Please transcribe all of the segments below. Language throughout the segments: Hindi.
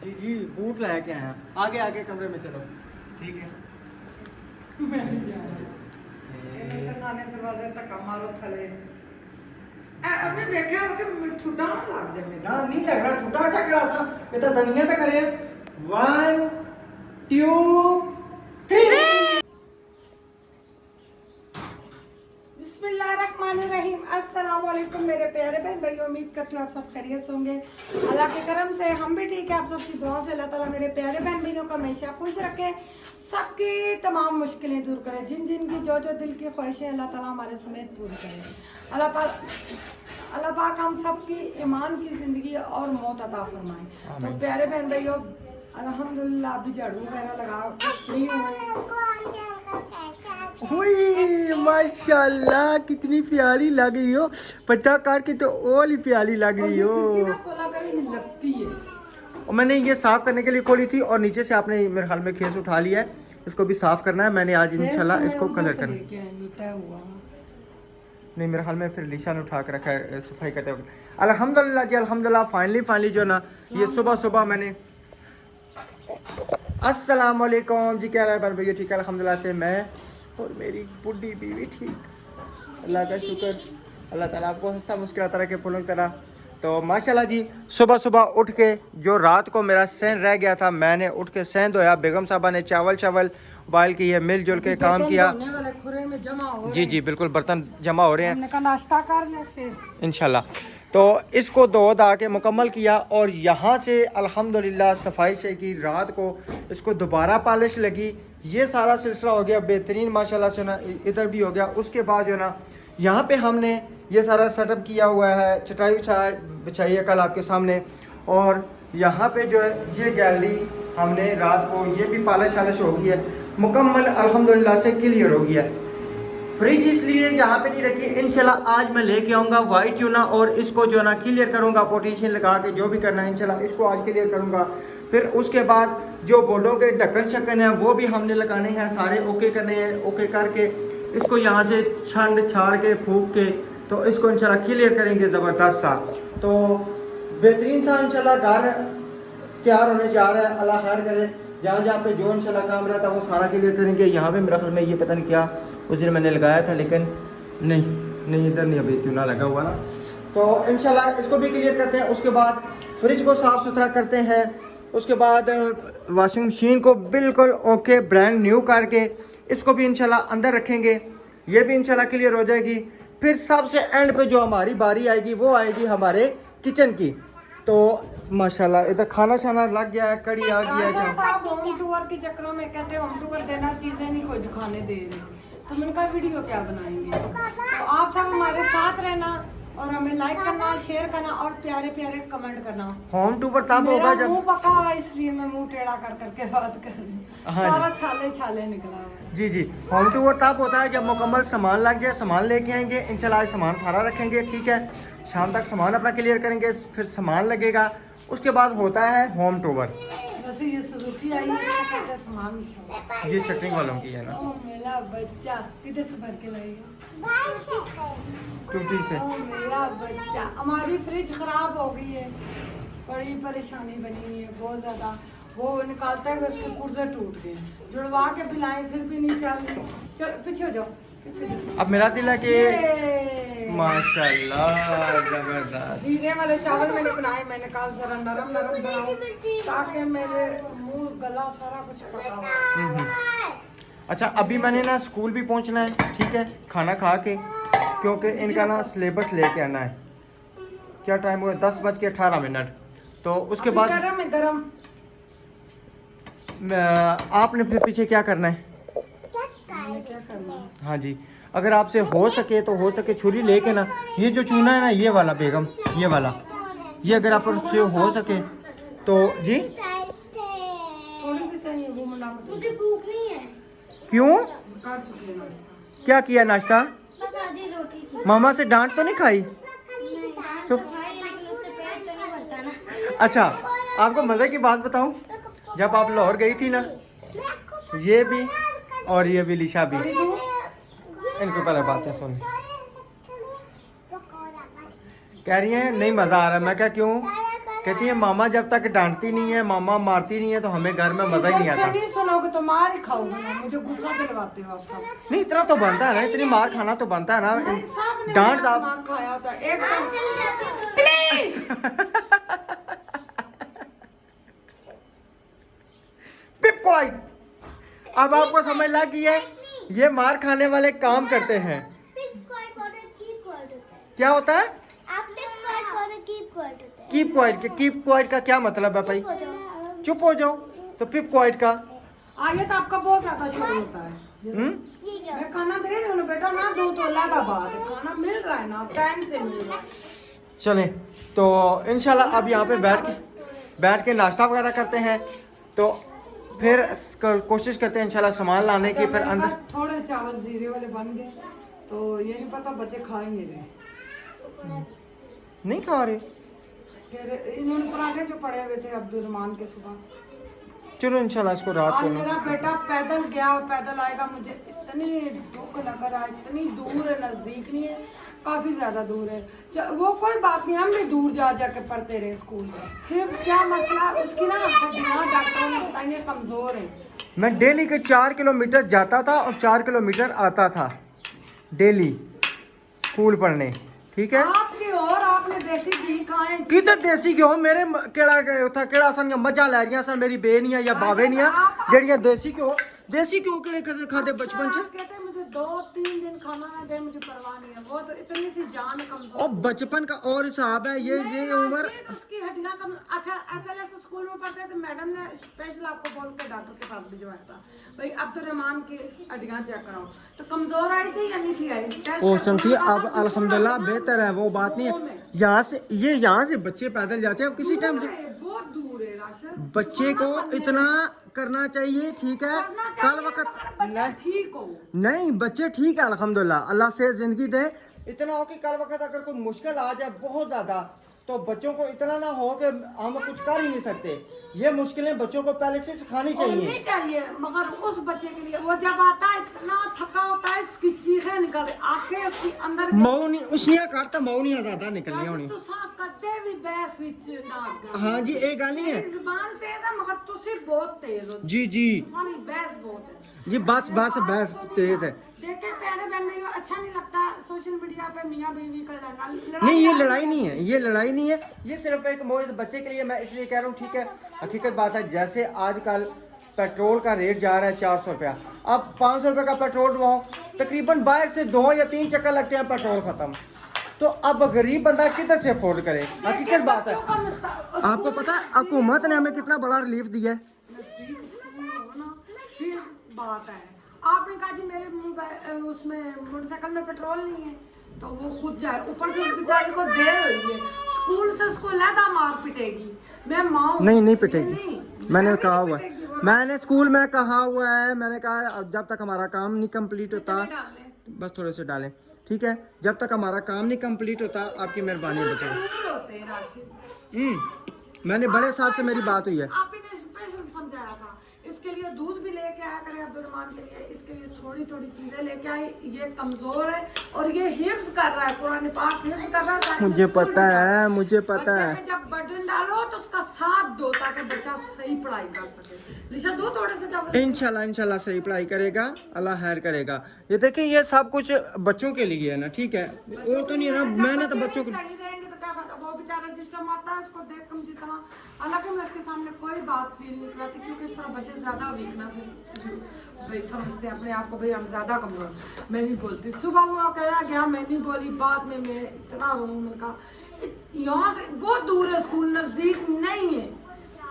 जी जी बूट लेके आए हैं। आगे आगे कमरे में चलो। ठीक है। खाने दरवाजे तक मारो थले अबे देखा हो कि ठुडा लग जाए मेरा ना नहीं लग रहा छुट्टा क्या करा सा ये तो दुनिया तक करे 1 2 3। बिस्मिल्लाहिर्रहमानिर्रहीम अस्सलाम वालेकुम मेरे प्यारे बहन भाई, उम्मीद करती हूँ आप सब खैरियत से होंगे। अल्लाह के करम से हम भी ठीक है। आप सबकी दुआ से अल्लाह ताला मेरे प्यारे बहन भाइयों को हमेशा खुश रखे, सबकी तमाम मुश्किलें दूर करे, जिन जिन की जो जो दिल की ख्वाहिशें अल्लाह ताला हमारे समेत पूरी करे। अल्लाह पाक हम सबकी ईमान की ज़िंदगी और मौत अता फरमाए। तो प्यारे बहन भाइयों अल्हम्दुलिल्लाह अभी झाड़ू वगैरह लगा फ्री हुई माशाल्लाह कितनी प्यारी लग रही हो। पत्ता काट के तो और ही प्यारी लग रही हो। लगती है। और मैंने ये साफ करने के लिए खोली थी और नीचे से आपने मेरे ख्याल में खेस उठा लिया है, इसको भी साफ करना है। मैंने आज इंशाल्लाह इसको कलर करना नहीं, मेरे ख्याल में फिर लिशा ने उठा के रखा है सफाई करते वक्त। अल्हम्दुलिल्लाह जी अल्हम्दुलिल्लाह फाइनली जो ना ये सुबह सुबह मैंने अस्सलाम वालेकुम जी, क्या हाल है भैया? ठीक है अल्हम्दुलिल्लाह से मैं और मेरी बुढ़ी बीवी ठीक, अल्लाह का शुक्र। अल्लाह ताला आपको हंसता मुस्कुराता रखे फूलों की तरह। तो माशाल्लाह जी सुबह सुबह उठ के जो रात को मेरा सहन रह गया था मैंने उठ के सहन धोया। बेगम साहबा ने चावल उबाल किए, मिलजुल के काम किया। में जमा हो जी जी बिल्कुल, बर्तन जमा हो रहे हैं। हमने कहा नाश्ता कर ले फिर इंशाल्लाह। तो इसको धो धा के मुकम्मल किया और यहाँ से अल्हम्दुलिल्लाह सफाई से की। रात को इसको दोबारा पॉलिश लगी। ये सारा सिलसिला हो गया बेहतरीन माशाल्लाह से ना। इधर भी हो गया। उसके बाद जो ना यहाँ पे हमने ये सारा सेटअप किया हुआ है, चटाई बिछाई है कल आपके सामने। और यहाँ पे जो है ये गैलरी हमने रात को ये भी पॉलिश शालिश हो गई है मुकम्मल अल्हम्दुलिल्लाह से क्लियर हो गया है। फ्रिज इसलिए यहाँ पे नहीं रखी, इंशाल्लाह आज मैं लेके आऊँगा वाइट ट्यूना और इसको जो है ना क्लियर करूँगा पोटेशियम लगा के, जो भी करना है इंशाल्लाह इसको आज क्लियर करूँगा। फिर उसके बाद जो बोर्डों के ढक्कन शक्कन हैं वो भी हमने लगाने हैं, सारे ओके करने हैं। ओके करके इसको यहाँ से छंड छाड़ के फूक के तो इसको इंशाल्लाह क्लियर करेंगे ज़बरदस्त सा। तो बेहतरीन सा इंशाल्लाह घर तैयार होने जा रहा है। अल्लाह खैर करे, जहाँ जहाँ पे जो इंशाल्लाह काम रहता है वो सारा क्लियर करेंगे। यहाँ पे मेरा ख्याल में ये पता नहीं क्या उस दिन मैंने लगाया था, लेकिन नहीं इधर नहीं अभी चूना लगा हुआ ना। तो इंशाल्लाह इसको भी क्लियर करते हैं। उसके बाद फ्रिज को साफ़ सुथरा करते हैं। उसके बाद वॉशिंग मशीन को बिल्कुल ओके ब्रांड न्यू करके इसको भी इंशाल्लाह अंदर रखेंगे। ये भी इंशाल्लाह क्लियर हो जाएगी। फिर सबसे एंड पे जो हमारी बारी आएगी वो आएगी हमारे किचन की। तो माशाल्लाह इधर खाना शाना लग गया है, कड़ी आ गई है। होम टूर के चक्करों में कहते हैं होम टूर देना, चीजें नहीं कोई दिखाने दे रही, तो मैंने कहा वीडियो क्या बनाएंगे। तो आप सब हमारे साथ रहना और हमें लाइक करना, शेयर करना और प्यारे प्यारे कमेंट करना। होम टूर तब होगा जब मुंह पका हुआ इसलिए मैं मुंह टेढ़ा कर करके बात कर रही हूँ। सारा छाले छाले निकला हुआ है। जी जी होम टूर तब होता है जब मुकम्मल सामान लग जाए, सामान लेके आएंगे इंशाल्लाह। आज सामान सारा रखेंगे, ठीक है। शाम तक सामान अपना क्लियर करेंगे, फिर सामान लगेगा। उसके बाद होता है होम टूर। वैसे ये सुजुकी आई है, कहते हैं सामान ये शटरिंग वालों की है ना। ओ मेरा बच्चा किधर से भर के लाएगा? टूटी से। ओ मेरा बच्चा, हमारी फ्रिज खराब हो गई है, बड़ी परेशानी बनी हुई है बहुत ज्यादा। वो निकालता है उसके पुर्जे टूट गए, जुड़वा के पिलाएं फिर भी नहीं चल रही। चल पीछे हो जाओ, पीछे जाओ। अब मेरा दिल है कि माशाल्लाह जबरदस्त जीरे वाले चावल मैंने बनाए। मैंने कहा जरा नरम नरम बनाओ ताकि मेरे मुंह गला सारा कुछ पका हो। अच्छा अभी मैंने ना स्कूल भी पहुंचना है, ठीक है, खाना खा के, क्योंकि इनका ना सिलेबस लेके आना है। क्या टाइम हुआ? 10:18। तो उसके बाद गरम है गरम। आपने फिर पीछे क्या करना है? क्या करना है? हाँ जी, अगर आपसे हो सके छुरी लेके ना, ये जो चूना है ना ये वाला बेगम, ये वाला, ये अगर आपसे हो सके तो जी। थोड़ी सी चाहिए वो मुन्ना को। मुझे भूख नहीं है। क्यों? कर चुके हैं नाश्ता। क्या किया नाश्ता? बस आधी रोटी थी। मामा से डांट तो नहीं खाई? अच्छा आपको मज़े की बात बताऊं, जब आप लाहौर गई थी ना, ये भी और ये भी लिशा भी, इनको पहले बातें सुन, कह रही हैं नहीं मज़ा आ रहा। मैं क्या क्यों? कहती है मामा जब तक डांटती नहीं है, मामा मारती नहीं है, तो हमें घर में मजा ही नहीं आता। नहीं सुनोगे तो मार ही खाओगे ना, मुझे गुस्सा दिलवाते हो आप सब। नहीं इतना तो बनता है ना, इतनी मार खाना तो बनता है ना। नहीं, सबने डांट मेरा आप दिमाग खाया होता है। एक प्लीज पिप क्वाइट। अब आपको समझ लग गई है ये मार खाने वाले काम करते हैं। क्या होता है? Keep quiet. कीप क्वाइट का क्या मतलब है भाई? चुप हो जाओ। तो पिप क्वाइट का आगे तो आपका बहुत ज्यादा शोर होता है। मैं खाना दे रही हूँ ना बेटा, ना दो तो अल्लाह का बात है, खाना मिल रहा है ना, टाइम से मिल रहा है। चले तो इंशाल्लाह अब यहाँ पे बैठ के नाश्ता वगैरह करते हैं, तो फिर कोशिश करते हैं इंशाल्लाह सामान लाने की। फिर अंदर थोड़े चावल जीरे वाले बन गए, तो ये नहीं पता बच्चे खा ही नहीं रहे। नहीं खा रहे। फिर इन्होंने पराठे जो पड़े हुए थे अब्दुल रहमान के सुबह। चलो इंशाल्लाह इसको रात आज को मेरा बेटा पैदल गया और पैदल आएगा, मुझे इतनी दुख लग रहा है। इतनी दूर है, नजदीक नहीं है, काफी ज्यादा दूर है। वो कोई बात नहीं, हम भी दूर जा के पढ़ते रहे स्कूल में। सिर्फ क्या मसला उसकी ना हड्डियां डॉक्टरों ने बताई है कमजोर है। मैं डेली के 4 किलोमीटर जाता था और 4 किलोमीटर आता था डेली स्कूल पढ़ने। ठीक है, आपकी और आपने देसी घी खाए। किधर देसी घ्यो मेरे केड़ा सन मजा लै रही सन मेरी बेनियां या बावेनियां जड़ियां देसी घ्यो केड़े खाते बचपन च। कहते हैं मुझे 2-3 दिन खाना ना दे, मुझे परवाह नहीं है। वो तो इतनी सी जान कमजोर। और बचपन का और हिसाब है ये उम्र। उसकी हड्डियां कम। अच्छा SLS स्कूल में पढ़ते थे, मैडम ने स्पेशल आपको बोल के डॉक्टर के पास भिजवाया था, भाई अब्दुल रहमान की हड्डियां चेक कराओ। तो कमजोर आई थी या नहीं थी आई? औसम थी। अब अल्हम्दुलिल्लाह बेहतर है, वो बात नहीं है। यहाँ से बच्चे पैदल जाते हैं। अब किसी टाइम से बहुत दूर है राशन। बच्चे को इतना करना चाहिए। ठीक है, कल वक्त ठीक हो नहीं, बच्चे ठीक है अल्हम्दुलिल्लाह, अल्लाह से जिंदगी दे। इतना हो कि कल वक्त अगर कोई मुश्किल आ जाए बहुत ज्यादा, तो बच्चों को इतना ना हो कि हम कुछ कर ही नहीं सकते। ये मुश्किलें बच्चों को पहले से सिखानी चाहिए। मगर उस बच्चे के लिए वो जब आता है इतना थका होता है, इसकी चीखें निकल आके उसके अंदर मौनी उसनिया करता मौनियां ज्यादा निकलनी होनी। कदे भी बहस विच ना। हाँ जी, एक गल नहीं है। जुबान तेज है मगर तुसी बहुत तेज हो। जी बहस बहुत है जी, बस बहस तेज है। देखे प्यारे बहन में अच्छा नहीं लगता सोशल मीडिया पे मियां बीवी का लड़ना। नहीं, ये लड़ाई नहीं है, ये लड़ाई नहीं है। ये सिर्फ एक मोहित बच्चे के लिए मैं इसलिए कह रहा हूँ। ठीक है, हकीकत बात है। जैसे आजकल पेट्रोल का रेट जा रहा है 400 रुपया, अब 500 रुपये का पेट्रोल डलवाओ, तकरीबन बाहर से 2 या 3 चक्कर लगते हैं पेट्रोल खत्म। तो अब गरीब बंदा किधर से अफोर्ड करे? हकीकत बात है। आपको पता है हुकूमत ने हमें कितना बड़ा रिलीफ दिया है। फिर बात है, आपने कहा जी मेरे उसमें मोटरसाइकिल में पेट्रोल नहीं है, तो वो खुद जाए। ऊपर से उस बेचारी को देर हुई है, स्कूल से उसको लदा मार पिटेगी। मैं माँ नहीं पिटेगी। मैंने कहा हुआ है, मैंने स्कूल में कहा हुआ है, मैंने कहा जब तक हमारा काम नहीं कंप्लीट होता, बस थोड़े से डालें। ठीक है, जब तक हमारा काम नहीं कंप्लीट होता आपकी मेहरबानी बचेगी। मैंने बड़े साहब से मेरी बात हुई है। आपने स्पेशल समझाया था, इसके लिए दूध भी लेके आया करें अब्दुल रहमान के लिए, इसके लिए थोड़ी चीजें लेके आए। ये कमजोर है और ये हिफ्ज कर रहा है, कुरान पाक हिफ्ज कर रहा है। मुझे पता है, मुझे पता है। जब बटन डालो तो उसका साथ दो ताकि बच्चा सही पढ़ाई कर सके। लिशा दो थोड़े से जब इंशाल्लाह सही पढ़ाई करेगा, अल्लाह खैर करेगा। ये देखिए ये सब कुछ बच्चों के लिए है ना। ठीक है, वो तो नहीं है ना, मैंने तो बच्चों को सही रहेंगे तो क्या फायदा। वो बेचारा जिस टाइम आता है उसको देख कम जितना, हालांकि मैं उसके सामने कोई बात फील नहीं कराती, क्योंकि इस तरह बच्चे ज्यादा वीकनेस भाई समझते हैं अपने आप को, भाई हम ज्यादा कमजोर। मैं नहीं बोलती, सुबह वो कहा गया मैं नहीं बोली, बाद में मैं इतना रो, मैंने कहा यहाँ से बहुत दूर है स्कूल, नजदीक नहीं है।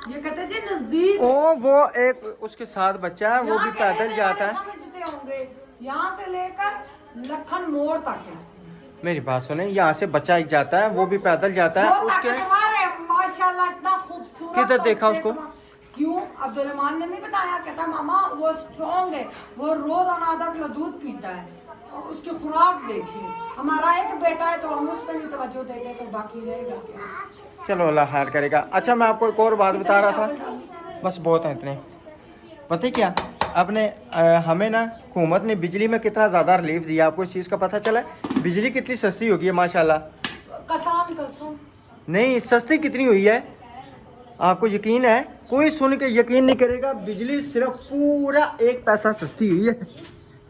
ये कहते जी नजदीक। वो एक उसके साथ बच्चा है, वो भी पैदल जाता है। समझते होंगे यहाँ से लेकर लखन मोड़ तक है स्कूल। मेरी बात सुने, यहाँ से बच्चा एक जाता है, वो भी पैदल जाता है। उसके माशाल्लाह इतना खूबसूरत। किधर देखा उसको? क्यों अब्दुल रहमान ने नहीं बताया? कहता मामा वो स्ट्रॉन्ग है, वो रोजाना आधा किलो दूध पीता है, उसकी खुराक देखिए। हमारा एक बेटा है तो हम उस पर नहीं तवज्जो देते तो बाकी रहेगा क्या? चलो अल्लाह खैर करेगा। अच्छा मैं आपको एक और बात बता रहा था, बस बहुत है इतने। पता है क्या, अपने हमें ना हुकूमत ने बिजली में कितना ज़्यादा रिलीफ दिया, आपको इस चीज़ का पता चला? बिजली कितनी सस्ती हो गई है माशाल्लाह। कसम नहीं, सस्ती कितनी हुई है, आपको यकीन है, कोई सुन के यकीन नहीं करेगा, बिजली सिर्फ पूरा 1 पैसा सस्ती हुई है,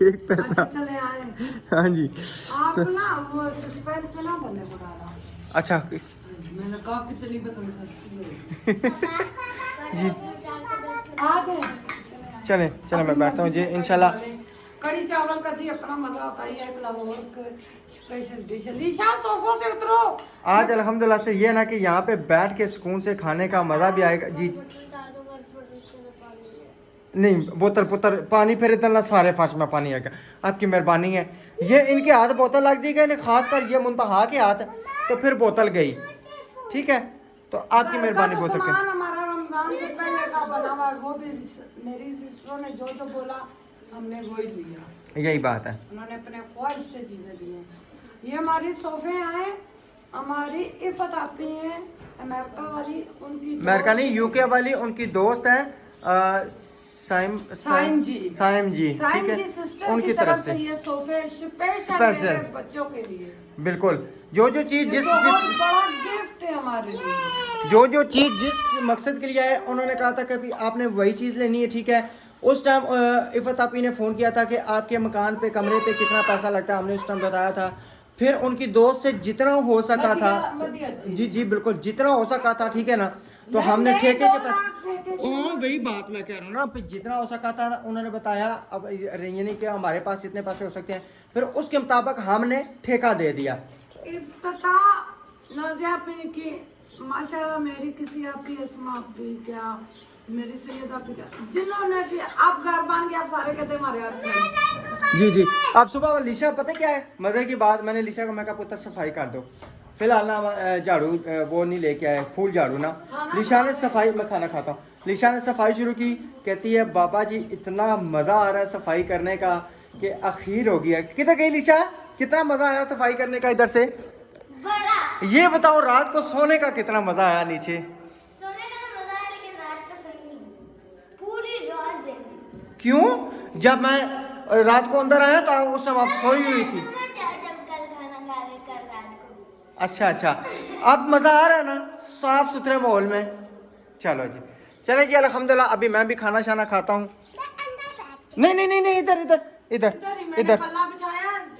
1 पैसा। चले आए हाँ जी आप तो ना वो सस्पेंस में ना बनने को डाला। अच्छा मैंने कहा कितनी बदल सस्ती है जी, आ जाए। चलें चलें मैं बैठता हूँ जी इंशाल्लाह। कड़ी चावल का जी अपना मजा आता ही है, एक लाहौर का स्पेशल डिश है। लीशा सोफों से उतरो। आज अल्हम्दुलिल्लाह से ये ना कि यहाँ पे बैठ के सुकून से खाने का मज़ा भी आएगा जी। नहीं बोतल पुतल पानी फिर इतना सारे फर्श में पानी आएगा, आपकी मेहरबानी है। ये इनके हाथ बोतल लग दी गई, खास कर ये मुंतहा के हाथ, तो फिर बोतल गई, ठीक है। तो आपकी मेहरबानी बोतल के हमारा रमजान से पहले का बना हुआ, वो भी मेरी सिस्टरों ने जो जो बोला हमने वो ही लिया। यही बात है, उन्होंने अपने ख्वाहिश से चीजें दी हैं। ये हमारी सोफे हैं, हमारी इफ़त आपी हैं अमेरिका वाली, उनकी अमेरिका नहीं यूके वाली, उनकी दोस्त है साइम जी, ठीक है, सिस्टर उनकी की तरफ से ये सोफे स्पेशल स्पेशल बच्चों के लिए। बिल्कुल। जो जो चीज़ जिस बड़ा गिफ्ट है हमारे लिए। जो चीज़ जिस मकसद के लिए आए, उन्होंने कहा था कि आपने वही चीज़ लेनी है, ठीक है। उस टाइम इफ़त आपी ने फ़ोन किया था कि आपके मकान पे कमरे पे कितना पैसा लगता है, हमने उस टाइम बताया था। फिर उनकी दोस्त से जितना हो सका था, जी जी बिल्कुल जितना हो सका था, ठीक है ना, तो हमने ठेके के पैसे, वही बात मैं कह रहा हूँ ना, फिर जितना हो सका था उन्होंने बताया। अब ये नहीं कि हमारे पास इतने पैसे हो सकते हैं, फिर उसके मुताबिक हमने ठेका दे दिया। इफ्तिताह नाज़िया आपी ने की, माशाल्लाह मेरी किसी आपी अस्मा आपी क्या, मेरी सैयद आपी क्या, जिन्होंने कि आप घर बन के आप सारे कहते हमारे हाथ में। जी जी। अब सुबह लिशा पता क्या है मज़े की बात, मैंने लिशा को मैं कहा पुत्र सफाई कर दो, फिलहाल ना झाड़ू वो नहीं लेके आए, फूल झाड़ू ना। लिशा ने सफाई, मैं खाना खाता हूँ, लिशा ने सफाई शुरू की, कहती है बाबा जी इतना मज़ा आ रहा है सफाई करने का कि आखिर हो गया। किधर गई लिशा, कितना मज़ा आया सफाई करने का इधर से? बड़ा। ये बताओ रात को सोने का कितना मज़ा आया नीचे? सोने का तो मजा है लेकिन रात का सही नहीं, पूरी रात जगी। क्यों? जब मैं रात को अंदर आया तो उस टाइम आप सोई हुई थी। जब कल खाना खा रहे कल रात को। अच्छा अच्छा, अब मज़ा आ रहा है ना साफ सुथरे माहौल में? चलो जी, चले जी अल्हम्दुलिल्लाह। अभी मैं भी खाना शाना खाता हूँ। नहीं नहीं नहीं नहीं, इधर इधर इधर इधर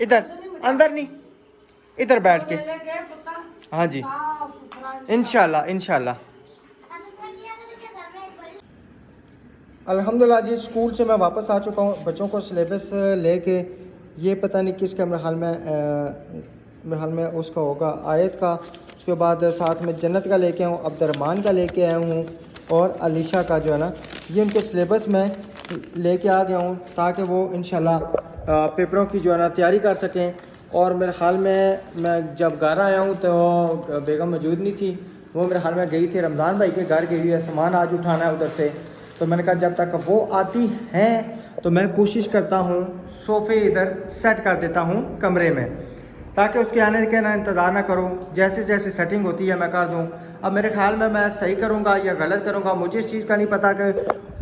इधर, अंदर नहीं, इधर बैठ के। हाँ जी इंशाल्लाह इंशाल्लाह। अल्हम्दुलिल्लाह जी, स्कूल से मैं वापस आ चुका हूँ, बच्चों को सिलेबस लेके। ये पता नहीं किसका मेरे हाल में उसका होगा आयत का, उसके बाद साथ में जन्नत का लेके आऊँ, अब्दुर्रहमान का लेके आया हूँ, और अलीशा का जो है ना, ये उनके सिलेबस में लेके आ गया हूँ ताकि वो इंशाल्लाह पेपरों की जो है ना तैयारी कर सकें। और मेरे ख्याल में मैं जब घर आया हूँ तो बेगम मौजूद नहीं थी, वो मेरे ख्याल में गई थी रमज़ान भाई के घर गई हुई है, सामान आज उठाना है उधर से। तो मैंने कहा जब तक वो आती हैं तो मैं कोशिश करता हूँ सोफ़े इधर सेट कर देता हूँ कमरे में, ताकि उसके आने के ना इंतज़ार ना करूँ, जैसे जैसे सेटिंग होती है मैं कर दूँ। अब मेरे ख्याल में मैं सही करूँगा या गलत करूँगा, मुझे इस चीज़ का नहीं पता कि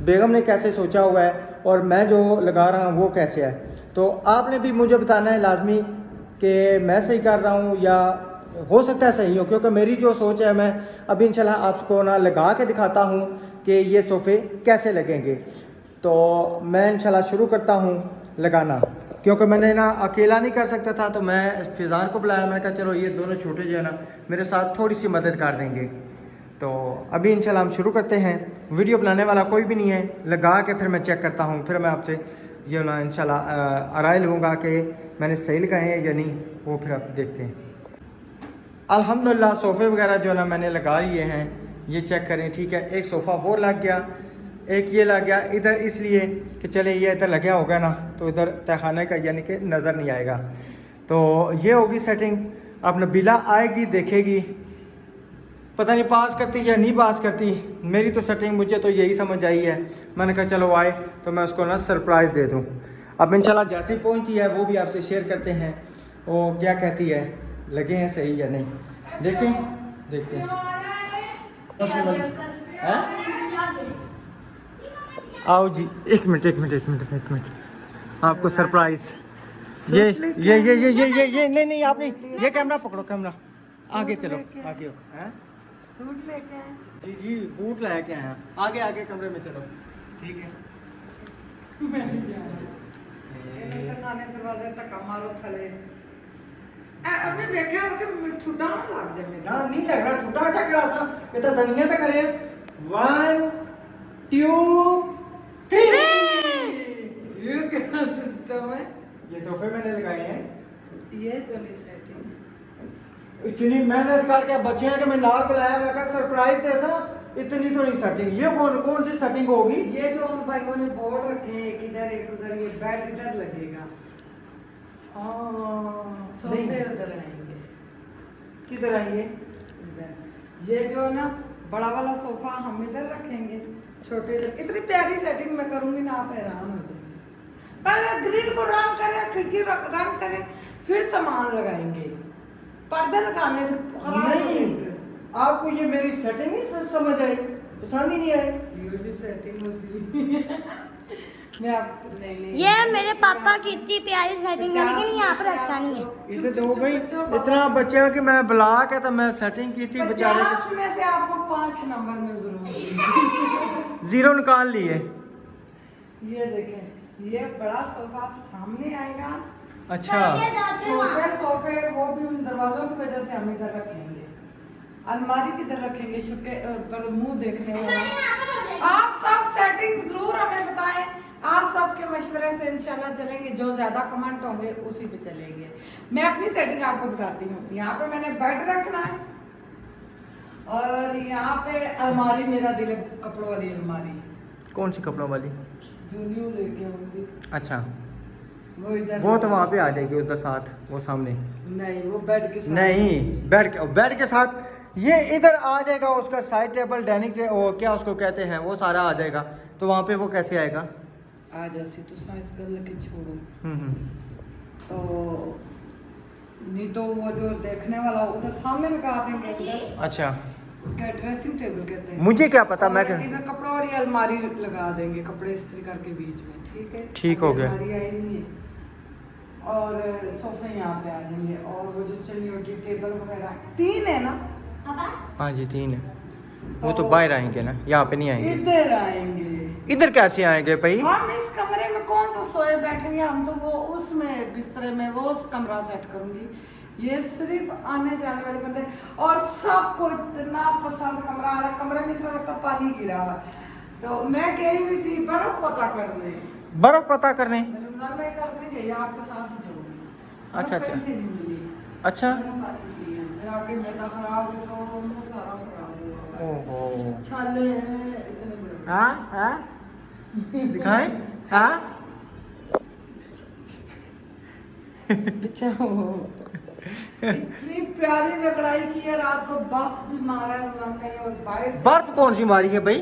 बेगम ने कैसे सोचा हुआ है और मैं जो लगा रहा हूँ वो कैसे है। तो आपने भी मुझे बताना है लाजमी कि मैं सही कर रहा हूँ या हो सकता है सही हो, क्योंकि मेरी जो सोच है, मैं अभी इंशाल्लाह आपको ना लगा के दिखाता हूँ कि ये सोफ़े कैसे लगेंगे। तो मैं इंशाल्लाह शुरू करता हूँ लगाना, क्योंकि मैंने ना अकेला नहीं कर सकता था, तो मैं फिज़ान को बुलाया, मैंने कहा चलो ये दोनों छोटे जो है ना मेरे साथ थोड़ी सी मदद कर देंगे। तो अभी इंशाल्लाह हम शुरू करते हैं। वीडियो बनाने वाला कोई भी नहीं है, लगा के फिर मैं चेक करता हूँ, फिर मैं आपसे ये ना इंशाल्लाह राय लूँगा कि मैंने सही लगाए हैं या नहीं, वो फिर आप देखते हैं। अल्हम्दुलिल्लाह सोफ़े वगैरह जो है ना मैंने लगा लिए हैं, ये चेक करें, ठीक है। एक सोफ़ा वो लग गया, एक ये लग गया इधर, इसलिए कि चले ये इधर लग गया होगा ना तो इधर तहखाने का यानी कि नज़र नहीं आएगा। तो ये होगी सेटिंग। अब नबीला आएगी, देखेगी, पता नहीं पास करती या नहीं पास करती। मेरी तो सेटिंग मुझे तो यही समझ आई है, मैंने कहा चलो आए तो मैं उसको ना सरप्राइज़ दे दूँ। अब इंशाल्लाह जैसे ही पहुँचती है वो भी आपसे शेयर करते हैं, वो क्या कहती है, लगे हैं सही या नहीं, देखें देखते हैं। आओ जी, एक मिनट आपको सरप्राइज। ये नहीं आप नहीं, ये कैमरा पकड़ो, कैमरा आगे चलो, आगे हो हैं। सूट लेके आए। जी जी बूट लेके आए हैं। आगे आगे कमरे में चलो। ठीक है। मैं नहीं जा रही। ਇਹਨੇ ਤਾਂ ਖਾਣੇ ਦਰਵਾਜ਼ੇ ਧੱਕਾ ਮਾਰੋ ਥਲੇ अभी देखा हो कि ठुडा ना लग जाए मेरा। ना नहीं लग रहा छुट्टा क्या करा सा ये तो धनिया तो करे 1 2 3 ये क्या सिस्टम है? ये सोफे मैंने लगाए हैं। ये तो नहीं सेटिंग। इतनी मेहनत करके बच्चे हैं कि मैं नाल बुलाया मैं कहा सरप्राइज ऐसा इतनी तो नहीं सेटिंग ये कौन सी सेटिंग होगी। ये जो उन भाइयों ने बोर्ड रखे हैं एक इधर एक उधर ये बेड इधर लगेगा सोफे उधर आएंगे। किधर आएंगे। इधर ये जो है ना बड़ा वाला सोफा हम इधर रखेंगे छोटे इधर। इतनी प्यारी सेटिंग मैं करूंगी ना आप हैरान हो जाएंगे। पहले ग्रिल को रंग करें खिड़की रंग करें फिर सामान लगाएंगे पर्दे लगाने फिर खराब हो नहीं जाएंगे। आपको ये मेरी सेटिंग नहीं समझ आई पसंद ही नहीं आई। ये जो सेटिंग होती मैं आप नहीं ये मेरे पापा की इतनी प्यारी सेटिंग है लेकिन यहाँ पर अच्छा नहीं है। इधर देखो भाई इतना बच्चे हैं कि मैं ब्लॉक है तो मैं सेटिंग की थी बेचारे 50 में से आपको 5 नंबर में जरूर जीरो निकाल लिए। ये देखें ये बड़ा सोफा सामने आएगा। अच्छा छोटे सोफे वो भी उन दरवाजों की वजह से हम इधर रखेंगे। अलमारी किधर रखेंगे पर मुंह देखने वाला। आप सब सेटिंग जरूर हमें बताएं। आप सबके मशवरे से इंशाल्लाह चलेंगे जो ज्यादा कमेंट होंगे उसी पे चलेंगे। मैं अपनी सेटिंग आपको बताती हूँ। यहाँ पे मैंने बेड रखना है और यहाँ पे अलमारी मेरा दिल है कपड़ों वाली अलमारी कौन सी कपड़ों वाली जो न्यू लेके आऊंगी अच्छा वो इधर वो तो वहाँ पे आ जाएगी उधर साथ वो सामने नहीं वो बेड के साथ नहीं बेड के साथ ये इधर आ जाएगा उसका साइड टेबल डाइनिंग टेबल क्या उसको कहते हैं वो सारा आ जाएगा तो वहाँ पे वो कैसे आएगा। आ जैसी तो इस गल की छोड़ो हम्म। तो नहीं तो वो जो देखने वाला उधर सामने लगा देंगे इधर अच्छा क्या ड्रेसिंग टेबल कहते हैं। मुझे क्या पता मैं और इधर कपड़ों और ये अलमारी लगा देंगे कपड़े इस्त्री करके बीच में। ठीक है ठीक हो गया। अलमारी आई नहीं है और सोफे यहाँ पे आ जाएंगे और वो जो चनियोटी टेबल वगैरह 3 है ना। हाँ जी 3 है वो तो बाहर आएंगे ना यहाँ पे नहीं आएंगे। इधर आएंगे। इधर कैसे आएंगे भाई। हम इस कमरे में कौन सा सोए बैठेंगे हम तो वो उसमें बिस्तरे में वो उस कमरा सेट करूंगी। ये सिर्फ आने जाने वाले बंदे और सबको इतना पसंद कमरा आ रहा कमरे में सिर्फ लगता पानी गिरा हुआ। तो मैं गई हुई थी बर्फ पता करने रमजान में करने गई आपके साथ ही जाऊंगी। अच्छा कहीं से नहीं मिली। अच्छा मेरा आगे मैदा खराब है तो वो सारा खराब हुआ। ओहो छाले हैं इतने बड़े। हाँ दिखाएं हाँ अच्छा इतनी प्यारी रगड़ाई की है रात को बर्फ भी मारा है रमजान में और बाहर से बर्फ कौन सी मारी है भाई।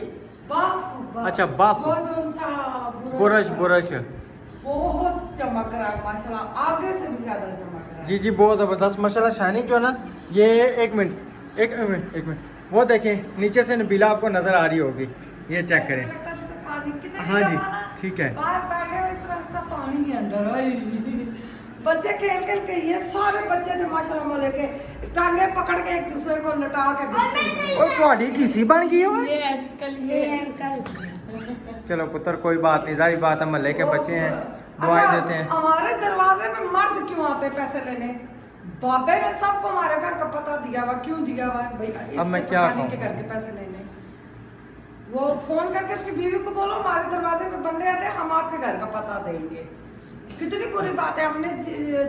बर्फ अच्छा, बर्फ। वो जो सा बुरश बहुत चमक रहा है माशाल्लाह आगे से भी ज्यादा चमक रहा है। जी बहुत ज़बरदस्त माशाल्लाह शाइनिंग जो है ना ये एक मिनट वो देखें नीचे से नबीला आपको नज़र आ रही होगी ये चेक ऐसा करें। लगता है जैसे पानी कितने हाँ जी, जमाना, ठीक है। बाहर बैठे हुए इस तरह लगता है पानी के अंदर आई। बच्चे खेल के ये सारे बच्चे थे माशाल्लाह मोले के टांगे पकड़ के एक दूसरे को लटा के और ਤੁਹਾਡੀ किसी बन गई हो। ये अंकल चलो पुत्र कोई बात नहीं जारी बात है महल्ले के बच्चे हैं दुआएं देते हैं। हमारे दरवाजे पे मर्द क्यों आते पैसे लेने। बाबे ने सबको हमारे घर का पता दिया हुआ क्यों दिया हुआ भाई। अब मैं क्या कहूं? के घर के पैसे लेने वो फोन करके उसकी बीवी को बोलो हमारे दरवाजे पे बंदे आते हैं हम आपके घर का पता देंगे। कितनी बुरी बात है हमने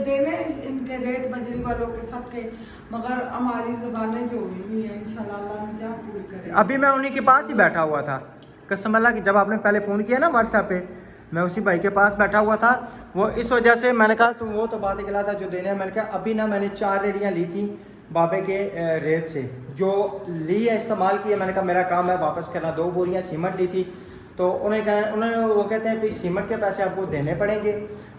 देने इनके रेट बजरी वालों के सबके मगर हमारी जुबानें जो हुई है इंशाल्लाह अल्लाह ने जहाँ पूरी करे। अभी मैं उन्हीं के पास ही बैठा हुआ था कसम अल्लाह की जब आपने पहले फ़ोन किया ना व्हाट्सएप पे मैं उसी भाई के पास बैठा हुआ था। वो इस वजह से मैंने कहा तो वो तो बात निकला था जो देने मैंने कहा अभी ना मैंने 4 रेडियाँ ली थी बाबे के रेत से जो ली है इस्तेमाल किया। मैंने कहा मेरा काम है वापस करना। 2 बोरियाँ सीमेंट ली थी तो उन्होंने वो कहते हैं भाई सीमेंट के पैसे आपको देने पड़ेंगे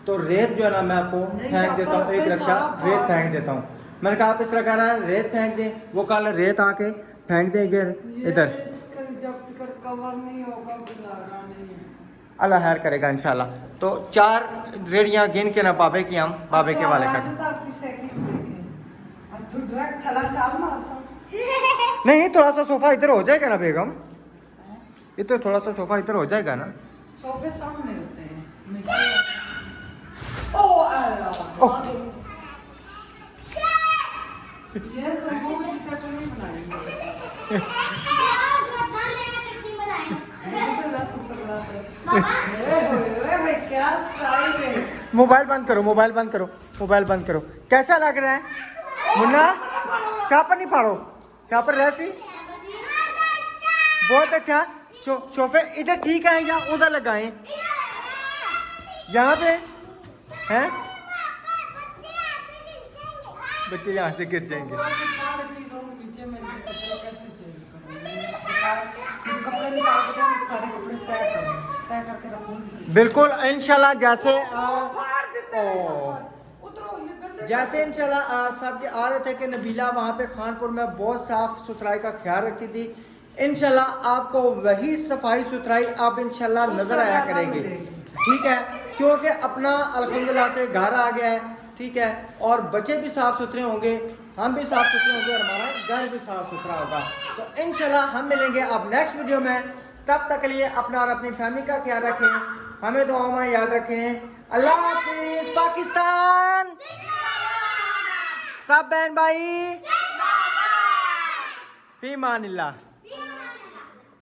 तो रेत जो है ना मैं आपको फेंक देता हूँ 1 रक्षा रेत फेंक देता हूँ। मैंने कहा आप इस तरह कह रहे हैं रेत फेंक दें। वो कल रेत आके फेंक देंगे इधर जब तक कवर नहीं होगा गुजारा नहीं है। अल्लाह खैर करेगा इंशाल्लाह। तो 4 रेडियाँ गिन के ना बाबे की हम बाबे के वाले का थला चाल मार नहीं, थोड़ा सा सोफा इधर हो जाएगा ना बेगम, ये तो थोड़ा सा सोफा इधर हो जाएगा ना। सोफे सामने होते हैं। ओ अल्लाह, ये सोफों की चटनी बनाएंगे। भाई क्या स्टाइल है। मोबाइल बंद करो, मोबाइल बंद करो, मोबाइल बंद करो। कैसा लग रहा है मुन्ना? चापर नहीं फाड़ो, चापर रहती बहुत अच्छा। सोफे इधर ठीक है या उधर लगाएं? यहाँ पे हैं बच्चे, यहाँ से गिर जाएंगे। चीजों के नीचे मैं कपड़े कैसे चेंज करूँगी? कपड़े निकाल के मैं सारे कपड़े तय करके रखूँगी। बिल्कुल इंशाल्लाह, जैसे जैसे इंशाल्लाह सबके आ रहे थे कि नबीला वहाँ पे खानपुर में बहुत साफ सुथराई का ख्याल रखती थी। इंशाल्लाह आपको वही सफाई सुथराई आप इंशाल्लाह नजर आया करेंगे, ठीक है? क्योंकि अपना अल्हम्दुलिल्लाह से घर आ गया है, ठीक है? और बच्चे भी साफ सुथरे होंगे, हम भी साफ सुथरे होंगे और हमारा घर भी साफ सुथरा होगा। तो इंशाल्लाह हम मिलेंगे अब नेक्स्ट वीडियो में। तब तक के लिए अपना और अपनी फैमिली का ख्याल रखें, हमें दुआओं में याद रखें। अल्लाह हाफिज पाकिस्तान, सब बहन भाई, फी मानिल्लाह।